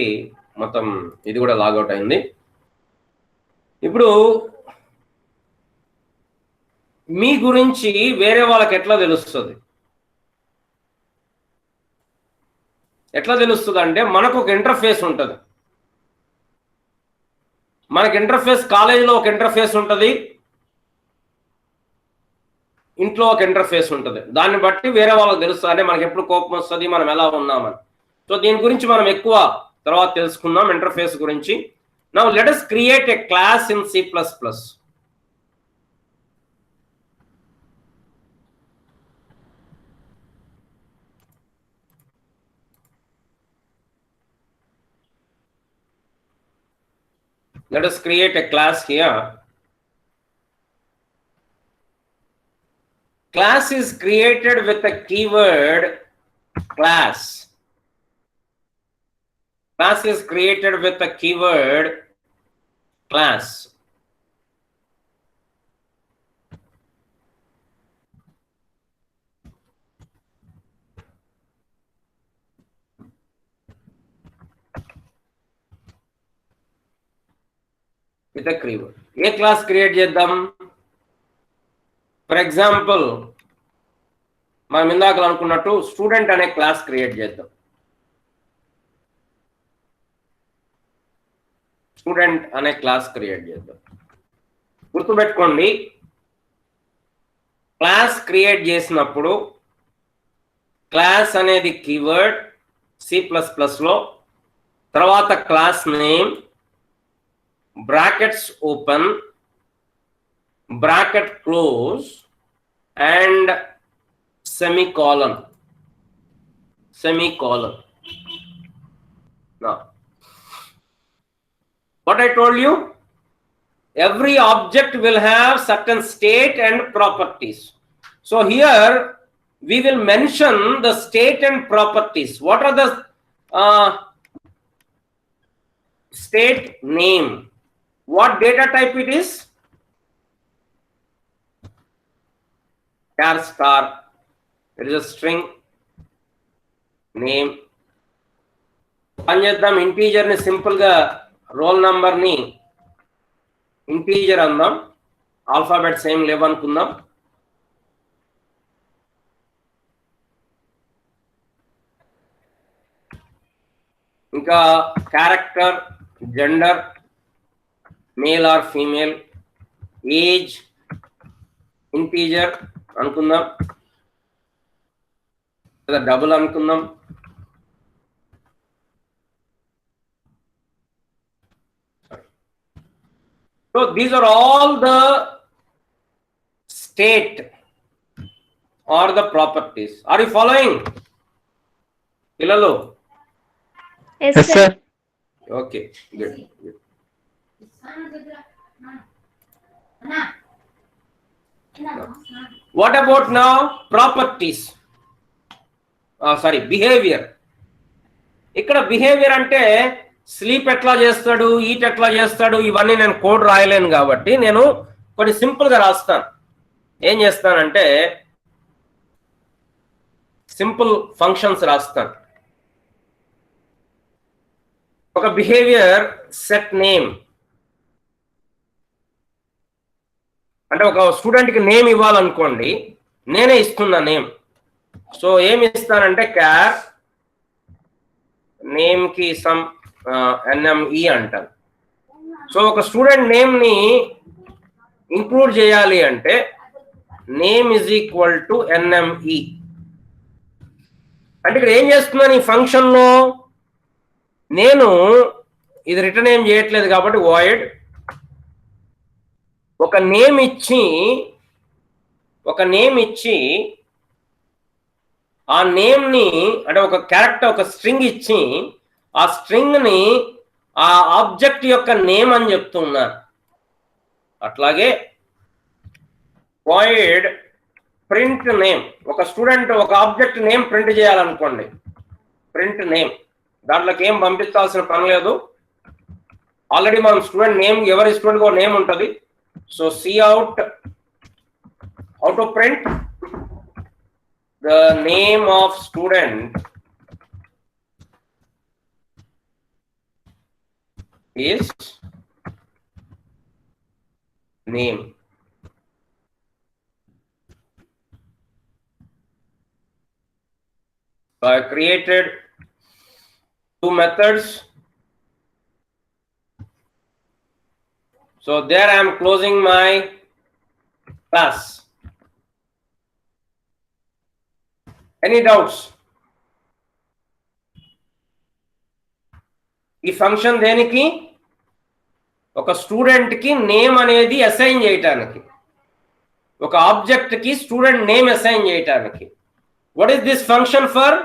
మొత్తం ఇది కూడా లాగౌట్ అయింది. ఇప్పుడు మీ గురించి వేరే వాళ్ళకి ఎట్లా తెలుస్తుంది? అంటే మనకు ఒక ఇంటర్ఫేస్ ఉంటుంది. మనకి ఇంటర్ఫేస్ కాలేజీలో ఒక ఇంటర్ఫేస్ ఉంటుంది, ఇంట్లో ఒక ఇంటర్ఫేస్ ఉంటుంది. దాన్ని బట్టి వేరే వాళ్ళకి తెలుస్తుంది, అంటే మనకి ఎప్పుడు కోపం వస్తుంది, మనం ఎలా ఉన్నామని. సో దీని గురించి మనం ఎక్కువ తర్వాత తెలుసుకుందాం, ఇంటర్ఫేస్ గురించి. Now let us create a class in C++. Let us create a class here. Class is created with a keyword class. Class is created with a keyword class. With a keyword. A class create చేద్దాం. For example మనం ఇందాక అనుకున్నట్టు student అనే class create చేద్దాం. Student అనే class create చేద్దాం. గుర్తుపెట్టుకోండి, class create చేసినప్పుడు క్లాస్ అనేది కీవర్డ్ C++లో, తర్వాత class name, brackets open, bracket close, and semicolon. Now, what I told you, every object will have certain state and properties. So here we will mention the state and properties. What are the state? Name. What data type it is? Char star. It is a string. Name. అంచేద్దాం, integer ని simple గా roll number ని integer అందాం. Alphabets ఏం లేవనుకుందాం. ఇంకా character, gender, male or female, age, integer అనుకుందాం లేదా డబుల్ అనుకుందాం. So these are all the state or the properties. Are you following? Pilalo? Yes, Yes, sir. sir. Okay, good. What about now properties? Sorry, behavior. ఇక్కడ behaviour అంటే sleep ఎట్లా చేస్తాడు, eat ఎట్లా చేస్తాడు, ఇవన్నీ నేను కోడ్ రాయలేను కాబట్టి నేను కొన్ని సింపుల్ గా రాస్తాను. ఏం చేస్తానంటే సింపుల్ ఫంక్షన్స్ రాస్తాను. ఒక బిహేవియర్ సెట్ నేమ్ అంటే ఒక స్టూడెంట్కి నేమ్ ఇవ్వాలనుకోండి, నేనే ఇస్తున్నా నేమ్. సో ఏమి ఇస్తానంటే క్యార్ నేమ్ కి సమ్ ఎన్ఎంఈ అంటారు. సో ఒక స్టూడెంట్ నేమ్ ని ఇంక్లూడ్ చేయాలి అంటే name is equal to NME. అంటే ఇక్కడ ఏం చేస్తున్నాను ఈ ఫంక్షన్ లో, నేను ఇది రిటర్న్ ఏం చేయట్లేదు కాబట్టి వాయిడ్ ఒక నేమ్ ఇచ్చి ఆ నేమ్ ని అంటే ఒక క్యారెక్టర్ ఒక స్ట్రింగ్ ఇచ్చి ఆ స్ట్రింగ్ ని ఆ ఆబ్జెక్ట్ యొక్క నేమ్ అని చెప్తున్నారు. అట్లాగే వాయిడ్ ప్రింట్ నేమ్, ఒక స్టూడెంట్ ఒక ఆబ్జెక్ట్ నేమ్ ప్రింట్ చేయాలనుకోండి, ప్రింట్ నేమ్, దాంట్లోకి ఏం పంపించాల్సిన పని లేదు. ఆల్రెడీ మనం స్టూడెంట్ నేమ్, ఎవరి స్టూడెంట్ నేమ్ ఉంటుంది. So Cout how to print the name of student is name. So I created two methods. So there I am closing my class. Any doubts? ఈ function దేనికి, ఒక student కి name అనేది assign చేయటానికి, ఒక object కి student name assign చేయటానికి. What is this function for?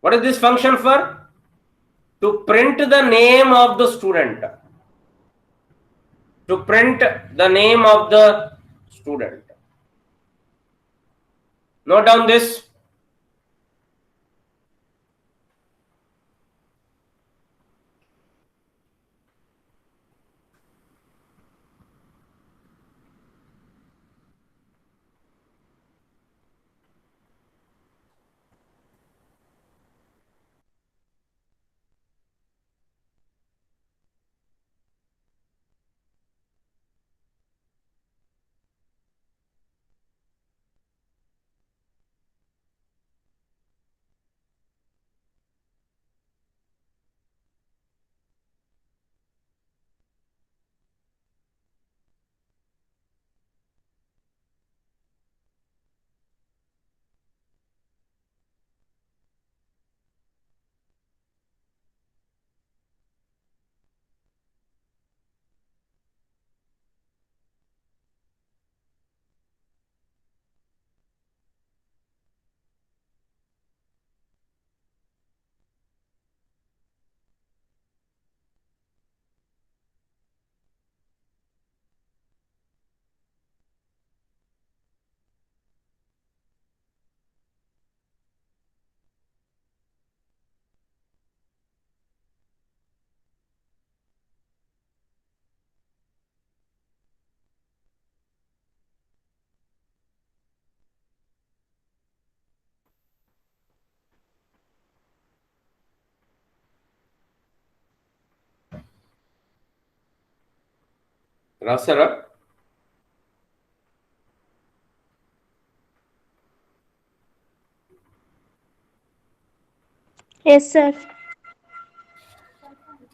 What is this function for? To print the name of the student. To print the name of the student. Note down this. రాసారా? Yes, sir.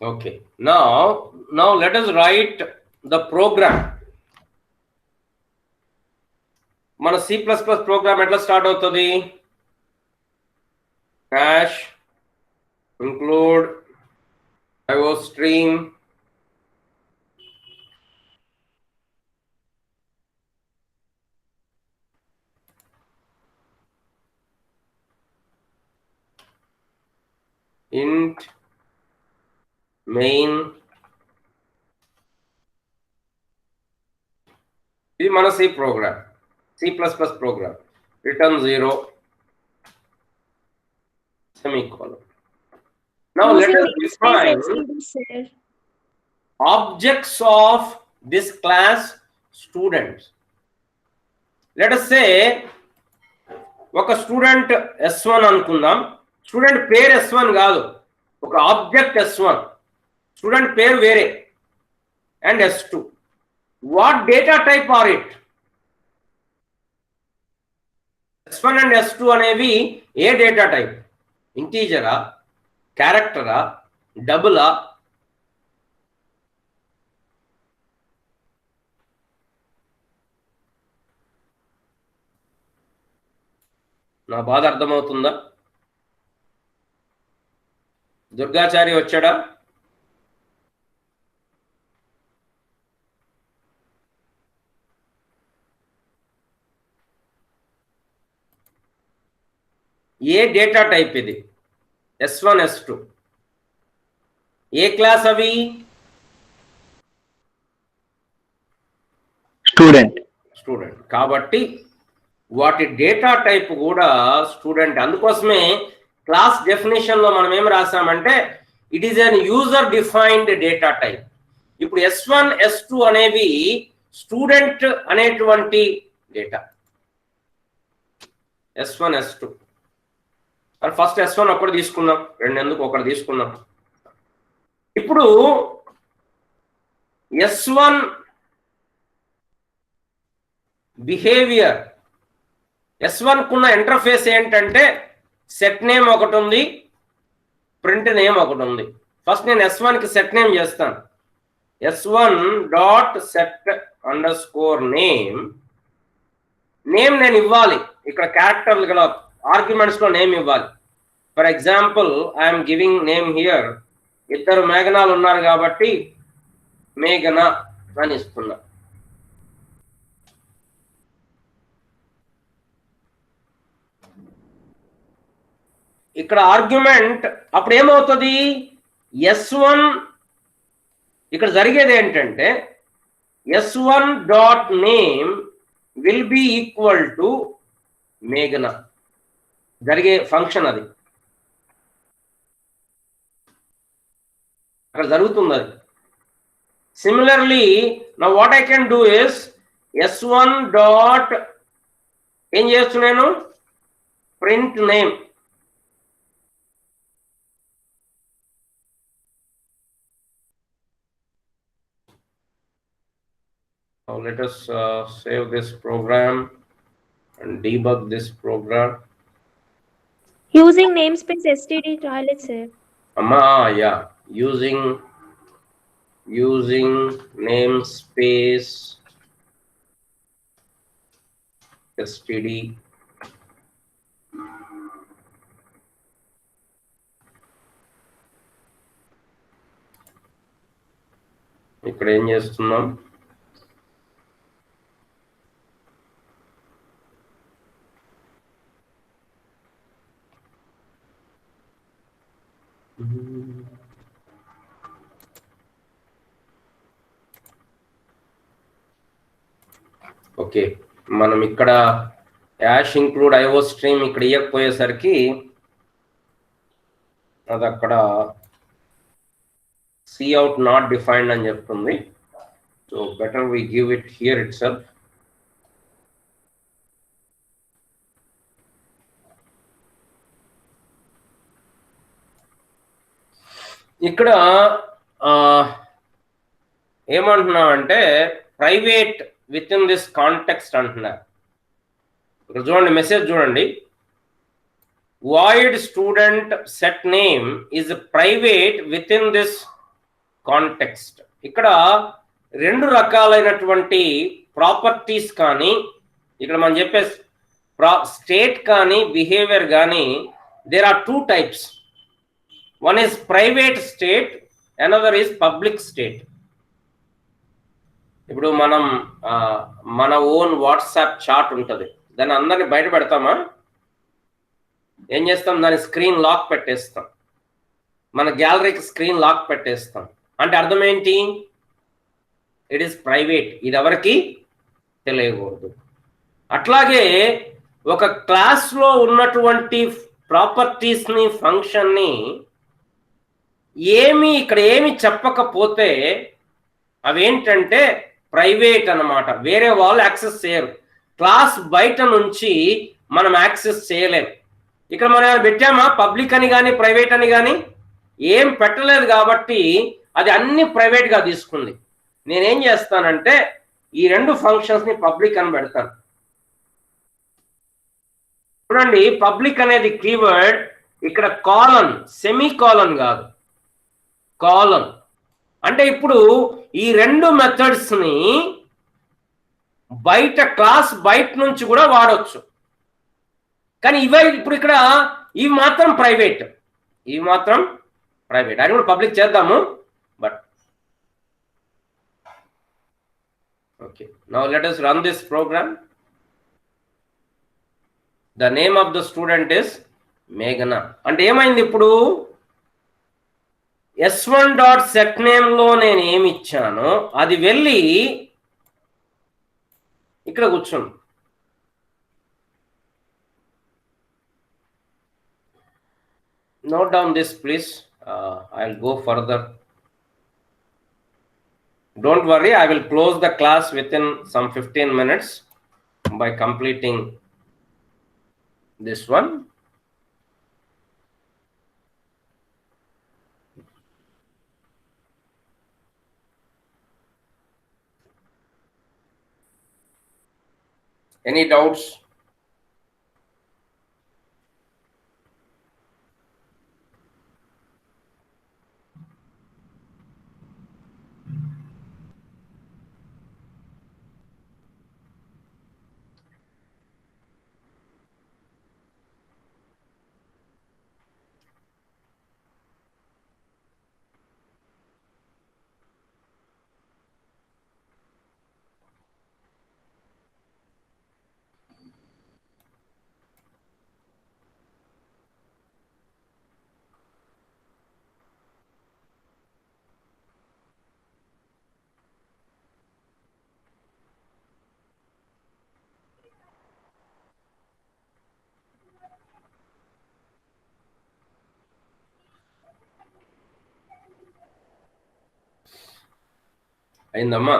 Okay. Now let us write the program. మన C++ program ఎట్లా start అవుతుంది? hash include iostream int main. ఇది మన C program, C++ program. Return 0 semicolon. Now let Using us define STD, sir. objects of this class students. Let us say ఒక student S1 అనుకుందాం. Student పేరు S1 కాదు, ఒక object S1, student పేరు వేరే, and S2. What data type are it? S1 and S2 అనేవి ఏ data type? ఇంటీజరా, క్యారెక్టరా, డబులా? నా బాధ అర్థమవుతుందా? దుర్గాచారి వచ్చాడా? ఏ డేటా టైప్ ఇది? S1 S2 ఏ క్లాస్ అవి? స్టూడెంట్. కాబట్టి వాటి డేటా టైప్ కూడా స్టూడెంట్. అందుకోసమే క్లాస్ డెఫినేషన్ లో మనం ఏం రాసామంటే it is an user defined data type. ఇప్పుడు S1 S2 అనేవి స్టూడెంట్ అనేటువంటి data. S1 S2 first S1 ఒకటి తీసుకుందాం, రెండెందుకు ఒకటి తీసుకుందాం. ఇప్పుడు S1 బిహేవియర్, S1 కున్న ఇంటర్ఫేస్ ఏంటంటే సెట్ నేమ్ ఒకటి ఉంది, ప్రింట్ నేమ్ ఒకటి ఉంది. ఫస్ట్ నేను S1 కి సెట్ నేమ్ చేస్తాను. S1 dot set under score name. Name నేను ఇవ్వాలి, ఇక్కడ క్యారెక్టర్లు గల ఆర్గ్యుమెంట్స్ లో నేమ్ ఇవ్వాలి. For example I'm giving name here. ఇద్దరు మేఘనాలు ఉన్నారు కాబట్టి మేఘన అని ఇస్తున్నా. ఇక్కడ ఆర్గ్యుమెంట్ అప్పుడు ఏమవుతుంది? S1 ఇక్కడ జరిగేది ఏంటంటే S1 dot name will be equal to మేఘన. జరిగే ఫంక్షన్ అది, అక్కడ జరుగుతుంది అది. సిమిలర్లీ నా what I can do is S1 dot ఏం చేస్తున్నాను? Print name. Now let us save this program and debug this program. Using namespace std toilet, sir. Yeah, using namespace std. ఇక్కడ ఏం చేస్తున్నాం? ఓకే, మనం ఇక్కడ యాష్ ఇంక్లూడ్ iostream ఇక్కడ ఇవ్వకపోయేసరికి అది అక్కడ cout నాట్ డిఫైన్డ్ అని చెప్తుంది. So better we give it here itself. ఇక్కడ ఏమంటున్నామంటే private within this context అంటున్నారు. ఇక్కడ చూడండి, మెసేజ్ చూడండి. void student set name is private within this context. ఇక్కడ రెండు రకాలైనటువంటి ప్రాపర్టీస్ కానీ ఇక్కడ మనం చెప్పే స్టేట్ కానీ బిహేవియర్ కానీ there are two types. One is private state, another is public state. ఇప్పుడు మనం మన ఓన్ వాట్సాప్ చాట్ ఉంటుంది, దాన్ని అందరినీ బయట పెడతామా? ఏం చేస్తాం? దాని స్క్రీన్ లాక్ పెట్టేస్తాం, మన గ్యాలరీకి స్క్రీన్ లాక్ పెట్టేస్తాం. అంటే అర్థం ఏంటి? ఇట్ ఈస్ ప్రైవేట్, ఇది ఎవరికి తెలియకూడదు. అట్లాగే ఒక క్లాస్లో ఉన్నటువంటి ప్రాపర్టీస్ని, ఫంక్షన్ని ఇక్కడ ఏమి చెప్పకపోతే అవేంటంటే ప్రైవేట్ అన్నమాట. వేరే వాళ్ళు యాక్సెస్ చేయరు. క్లాస్ బయట నుంచి మనం యాక్సెస్ చేయలేం. ఇక్కడ మనం పెట్టామా పబ్లిక్ అని కానీ ప్రైవేట్ అని కానీ? ఏం పెట్టలేదు కాబట్టి అది అన్ని ప్రైవేట్గా తీసుకుంది. నేనేం చేస్తానంటే ఈ రెండు ఫంక్షన్స్ని పబ్లిక్ అని పెడతాను. చూడండి, పబ్లిక్ అనేది కీవర్డ్ ఇక్కడ కాలన్, సెమీ కాలన్ కాదు, కాలన్. అంటే ఇప్పుడు ఈ రెండు మెథడ్స్ని బయట క్లాస్ బయట నుంచి కూడా వాడవచ్చు. కానీ ఇప్పుడు ఇక్కడ ఇవి మాత్రం ప్రైవేట్, అది కూడా పబ్లిక్ చేద్దాము. But okay, now let us run this program. The name of the student is Meghana. అంటే ఏమైంది? ఇప్పుడు s1.setName లో నేను ఏమి ఇచ్చానో అది వెళ్ళి ఇక్కడ కూర్చోండి. Note down this, please. I'll go further. Don't worry, I will close the class within some 15 minutes by completing this one. Any doubts? అయిందమ్మా?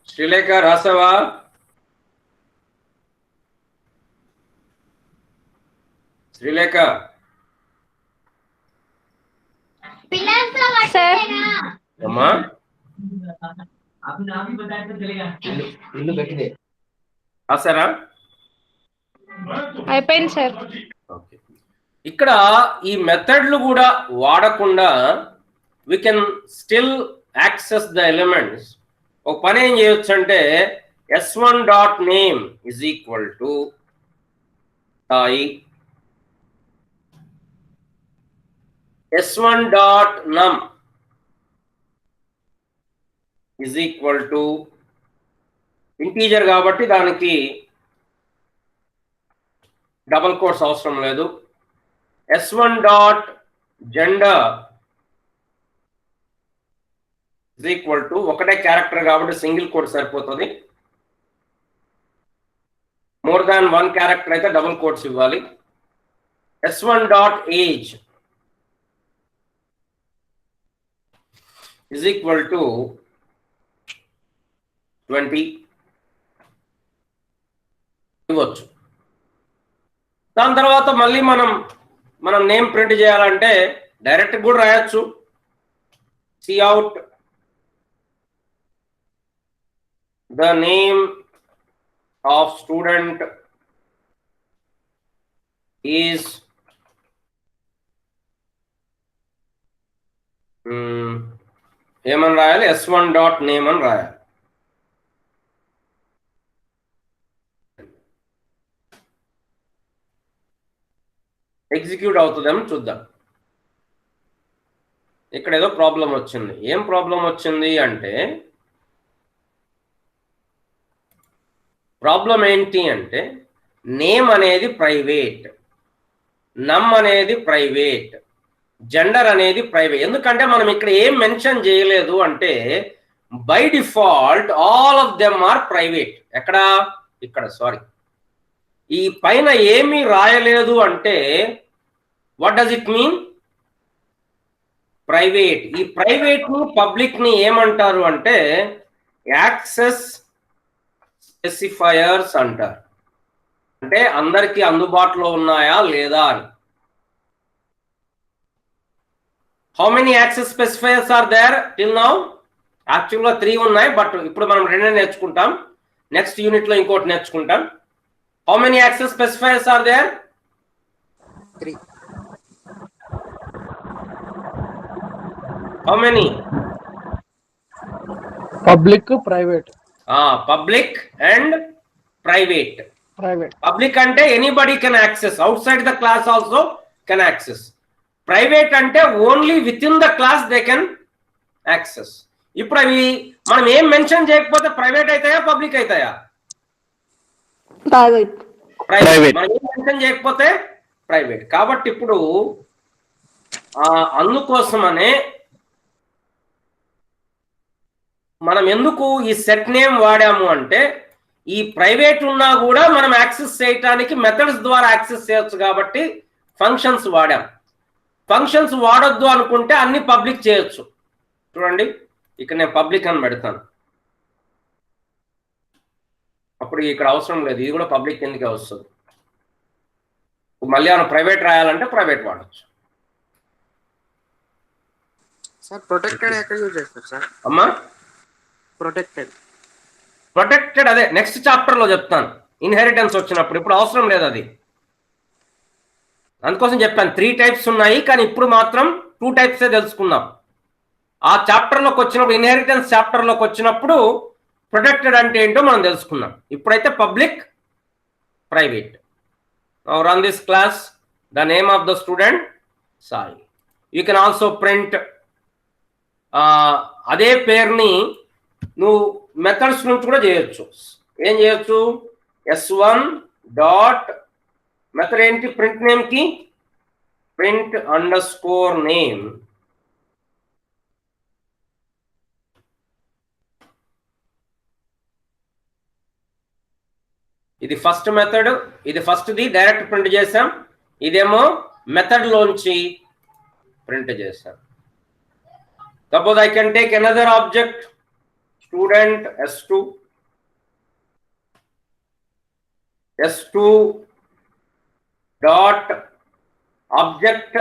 శ్రీలేఖ రాసావా? శ్రీలేఖ అమ్మా, రాసారా? అయిపోయింది సార్. ఓకే, ఇక్కడ ఈ మెథడ్లు కూడా వాడకుండా we can still access the elements. ఒక పని ఏం చేయొచ్చు అంటే s1.name is equal to s1.num is equal to integer కాబట్టి దానికి డబల్ కోట్స్ అవసరం లేదు. s1.gender is equal to ఒకటే క్యారెక్టర్ కాబట్టి సింగిల్ కోట్ సరిపోతుంది. మోర్ దాన్ వన్ క్యారెక్టర్ అయితే డబుల్ కోట్స్ ఇవ్వాలి. s1.age is equal to 20 ఇవ్వచ్చు. దాని తర్వాత మళ్ళీ మనం నేమ్ ప్రింట్ చేయాలంటే డైరెక్ట్ కూడా రాయొచ్చు. Cout the name of student is ఏమని రాయాలి, s1.name అని రాయాలి. ఎగ్జిక్యూట్ అవుతుందేమో చూద్దాం. ఇక్కడ ఏదో ప్రాబ్లం వచ్చింది. ఏం ప్రాబ్లం వచ్చింది అంటే, ప్రాబ్లం ఏంటి అంటే నేమ్ అనేది ప్రైవేట్, నమ్ అనేది ప్రైవేట్, జెండర్ అనేది ప్రైవేట్. ఎందుకంటే మనం ఇక్కడ ఏం మెన్షన్ చేయలేదు అంటే by default all of them or private. ఇక్కడ సారీ, ఈ పైన ఏమీ రాయలేదు అంటే what does it mean? Private. ఈ ప్రైవేట్ ని పబ్లిక్ ని ఏమంటారు అంటే యాక్సెస్ స్పెసిఫైయర్స్ అంటారు. అంటే అందరికీ అందుబాటులో ఉన్నాయా లేదా అని. How many access specifiers are there till now? యాక్చువల్గా 3 ఉన్నాయి, బట్ ఇప్పుడు మనం 2 నేర్చుకుంటాం. నెక్స్ట్ యూనిట్ లో ఇంకోటి నేర్చుకుంటాం. How many access specifiers are there? 3. How many? Public, private. Public and private. Public ante anybody can access, outside the class also can access. Private ante only within the class they can access. ఇప్పుడు అవి మనం ఏం mention చేయకపోతే private అవుతాయా public అవుతాయా? Private. మనం ఏం mention చేయకపోతే ప్రైవేట్. కాబట్టి ఇప్పుడు అందుకోసమనే మనం ఎందుకు ఈ సెట్ నేమ్ వాడాము అంటే ఈ ప్రైవేట్ ఉన్నా కూడా మనం యాక్సెస్ చేయడానికి మెథడ్స్ ద్వారా యాక్సెస్ చేయొచ్చు కాబట్టి ఫంక్షన్స్ వాడాం. ఫంక్షన్స్ వాడొద్దు అనుకుంటే అన్ని పబ్లిక్ చేయొచ్చు. చూడండి, ఇక్కడ నేను పబ్లిక్ అని పెడతాను, అప్పుడు ఇక్కడ అవసరం లేదు. ఇది కూడా పబ్లిక్ కిందకే వస్తుంది. మళ్ళీ మనం ప్రైవేట్ రాయాలంటే ప్రైవేట్ వాడచ్చు. సార్ ప్రొటెక్టెడ్ ఎక్కడ యూజ్ చేస్తారు సార్? అమ్మా ప్రొటెక్టెడ్ అదే నెక్స్ట్ చాప్టర్ లో చెప్తాను. ఇన్హెరిటెన్స్ వచ్చినప్పుడు, ఇప్పుడు అవసరం లేదు అది. అందుకోసం చెప్పాను 3 టైప్స్ ఉన్నాయి, కానీ ఇప్పుడు మాత్రం 2 టైప్సే తెలుసుకుందాం. ఆ చాప్టర్లోకి వచ్చినప్పుడు, ఇన్హెరిటెన్స్ చాప్టర్లోకి వచ్చినప్పుడు ప్రొటెక్టెడ్ అంటే ఏంటో మనం తెలుసుకుందాం. ఇప్పుడైతే public, private. Now run this class. The name of the student Sai. You can also print అదే పేరుని నువ్వు మెథడ్స్ నుంచి కూడా చేయొచ్చు. ఏం చేయొచ్చు? s1 డాట్ మెథడ్ ఏంటి ప్రింట్ నేమ్ కి? Print underscore name. ఇది ఫస్ట్ మెథడ్, ఇది ఫస్ట్ది డైరెక్ట్ ప్రింట్ చేసాం, ఇదేమో మెథడ్ లోంచి ప్రింట్ చేసాం. Suppose I can take another object student s2 dot object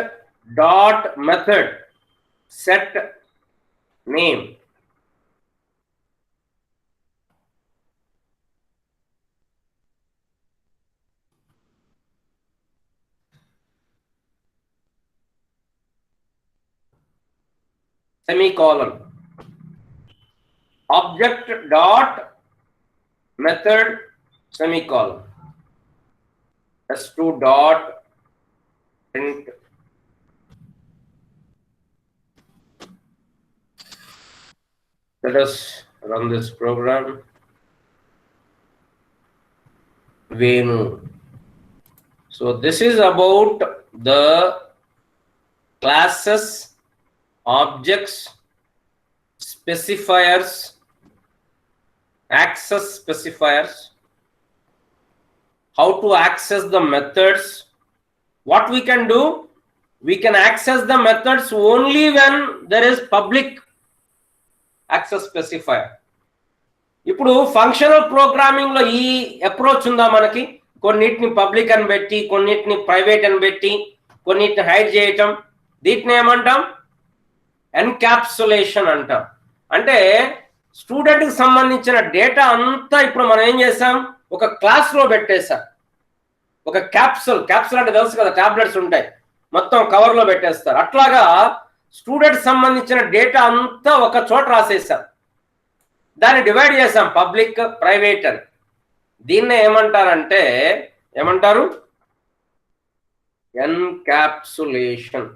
dot method set name. Semicolon. Object dot method semicolon. s2 dot print. Let us run this program. Venu. So this is about the classes, objects, specifiers, access specifiers, how to access the methods. What we can do, we can access the methods only when there is public access specifier. ఇప్పుడు functional programming లో ఈ approach ఉందా మనకి? కొన్నిటిని public అని పెట్టి కొన్నిటిని private అని పెట్టి కొన్నిటిని హైడ్ చేయటం, వీటిని ఏమంటాం? ఎన్క్యాప్సులేషన్ అంటాం. అంటే స్టూడెంట్కి సంబంధించిన డేటా అంతా ఇప్పుడు మనం ఏం చేసాం, ఒక క్లాస్లో పెట్టేశాం. ఒక క్యాప్సుల్ అంటే తెలుసు కదా, టాబ్లెట్స్ ఉంటాయి, మొత్తం కవర్లో పెట్టేస్తారు. అట్లాగా స్టూడెంట్ సంబంధించిన డేటా అంతా ఒక చోట రాసేసాం. దాన్ని డివైడ్ చేసాం పబ్లిక్ ప్రైవేట్ అని. దీన్నే ఏమంటారంటే ఏమంటారు? ఎన్క్యాప్సులేషన్.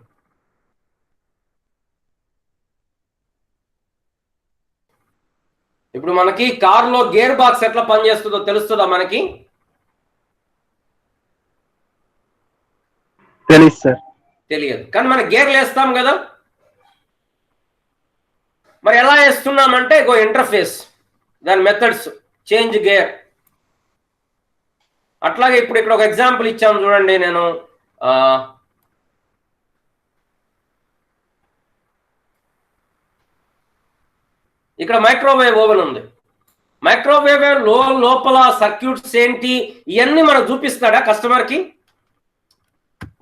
ఇప్పుడు మనకి కార్లో గేర్ బాక్స్ ఎట్లా పనిచేస్తుందో తెలుస్తుందా మనకి? తెలుసు సార్. తెలియదు, కానీ మనం గేర్లు వేస్తాం కదా. మరి ఎలా వేస్తున్నామంటే ఇగో ఇంటర్ఫేస్, దాని మెథడ్స్, చేంజ్ గేర్. అట్లాగే ఇప్పుడు ఇక్కడ ఒక ఎగ్జాంపుల్ ఇచ్చాము చూడండి. నేను ఇక్కడ మైక్రోవేవ్ ఓవెన్ ఉంది. మైక్రోవేవ్ లోపల సర్క్యూట్స్ ఏంటి ఇవన్నీ మనకు చూపిస్తాడా కస్టమర్కి?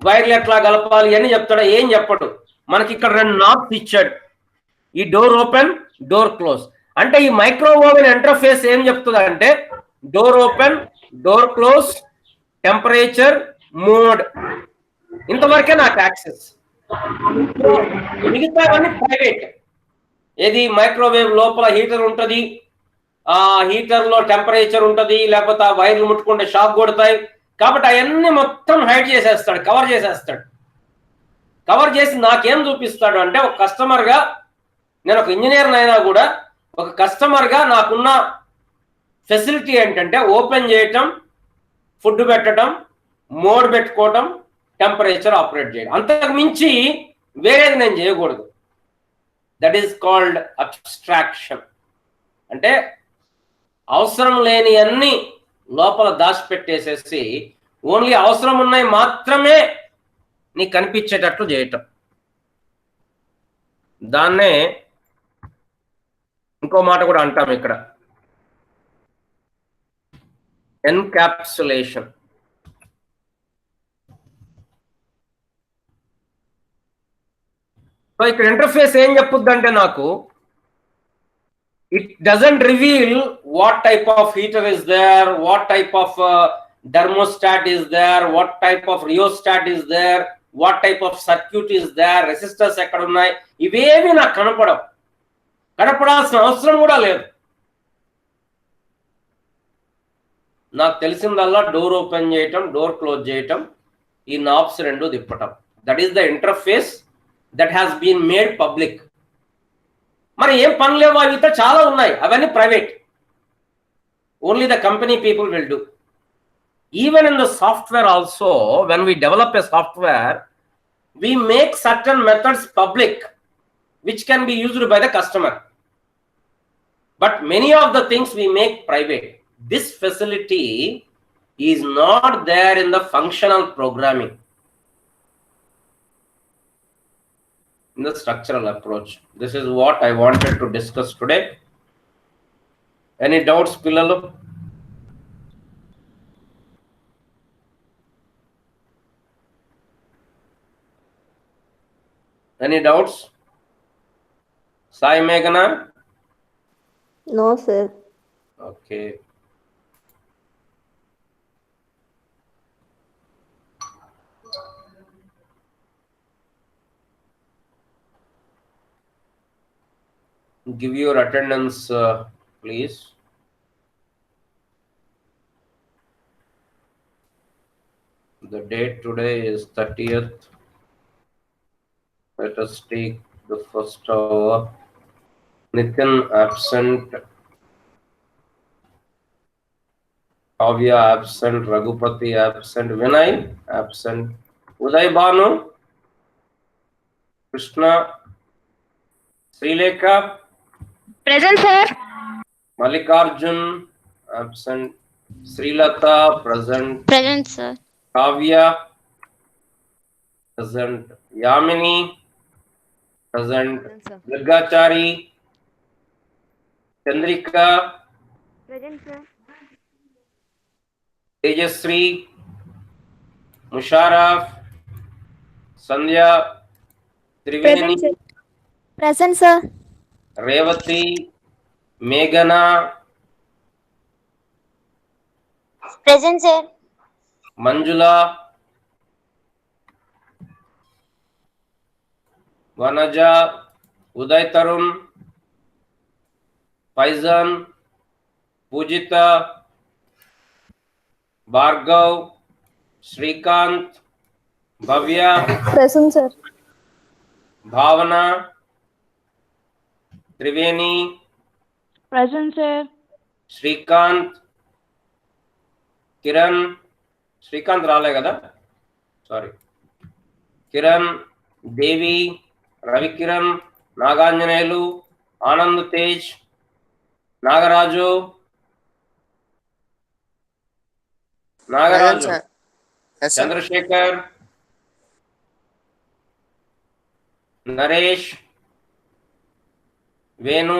వైర్లు ఎట్లా కలపాలి ఇవన్నీ చెప్తాడా? ఏం చెప్పడు. మనకి ఇక్కడ 2 నాబ్స్ ఇచ్చాడు, ఈ డోర్ ఓపెన్, డోర్ క్లోజ్. అంటే ఈ మైక్రో ఓవెన్ ఇంటర్ఫేస్ ఏం చెప్తుంది అంటే door open, door close, temperature, mode, ఇంతవరకే నాకు యాక్సెస్. మిగతావన్నీ ప్రైవేట్. ఏది మైక్రోవేవ్ లోపల హీటర్ ఉంటుంది, ఆ హీటర్లో టెంపరేచర్ ఉంటుంది, లేకపోతే ఆ వైర్లు ముట్టుకుంటే షాక్ కొడతాయి. కాబట్టి అవన్నీ మొత్తం హైడ్ చేసేస్తాడు, కవర్ చేసేస్తాడు. కవర్ చేసి నాకేం చూపిస్తాడు అంటే, ఒక కస్టమర్గా, నేను ఒక ఇంజనీర్ అయినా కూడా ఒక కస్టమర్గా నాకున్న ఫెసిలిటీ ఏంటంటే ఓపెన్ చేయటం, ఫుడ్ పెట్టడం, మోడ్ పెట్టుకోవటం, టెంపరేచర్ ఆపరేట్ చేయడం. అంతకు మించి వేరేది నేను చేయకూడదు. That is called abstraction. అంటే అవసరం లేని అన్ని లోపల దాచిపెట్టేసేసి ఓన్లీ అవసరం ఉన్నాయి మాత్రమే నీకు కనిపించేటట్లు చేయటం. దాన్నే ఇంకో మాట కూడా అంటాం ఇక్కడ, ఎన్క్యాప్సులేషన్. సో ఇక్కడ ఇంటర్ఫేస్ ఏం చెప్పుద్దంటే నాకు, it doesn't reveal what type of heater is there, what type of thermostat is there, what type of rheostat is there, what type of circuit is there, resistors ఎక్కడ ఉన్నాయి, ఇవేవి నాకు కనపడాల్సిన అవసరం కూడా లేదు. నాకు తెలిసిందల్లా డోర్ ఓపెన్ చేయటం, డోర్ క్లోజ్ చేయటం, ఈ నాబ్స్ 2 తిప్పటం. That is the interface that has been made public. మరి ఏం పని లేవు, అవితో చాలా ఉన్నాయి, అవన్నీ private. Only the company people will do. Even in the software also, when we develop a software, we make certain methods public which can be used by the customer, but many of the things we make private. This facility is not there in the functional programming, in the structural approach. This is what I wanted to discuss today. Any doubts, pillalu? Any doubts? Sai Meghana? No, sir. Okay. Give your attendance, please. The date today is 30th. Let us take the first hour. Nitin absent. Kavya absent. Raghupati absent. Vinay absent. Uday Banu. Krishna. Srilekha. Present, sir. Mallikarjun absent. Srilata present. Present, sir. Kavya present. Yamini present. Durgachari. Chandrika. Present, sir. Tejashri, Musharraf, Sandhya, Triveni, Present, sir. Revathi, మేఘన, Present, sir. మంజుల, వనజ, ఉదయ్ తరుణ్, ఫైజన్, పూజిత, భార్గవ్, శ్రీకాంత్, భవ్య, Present, sir. భావన, Triveni, Present, sir. Srikanth, Kiran, Srikanth రాలే కదా, sorry, Kiran, Devi, Ravikiran, Naganjaneyulu, Anand Tej, Nagaraju, Nagaraju, sir yes sir Chandrasekhar, Naresh, Venu,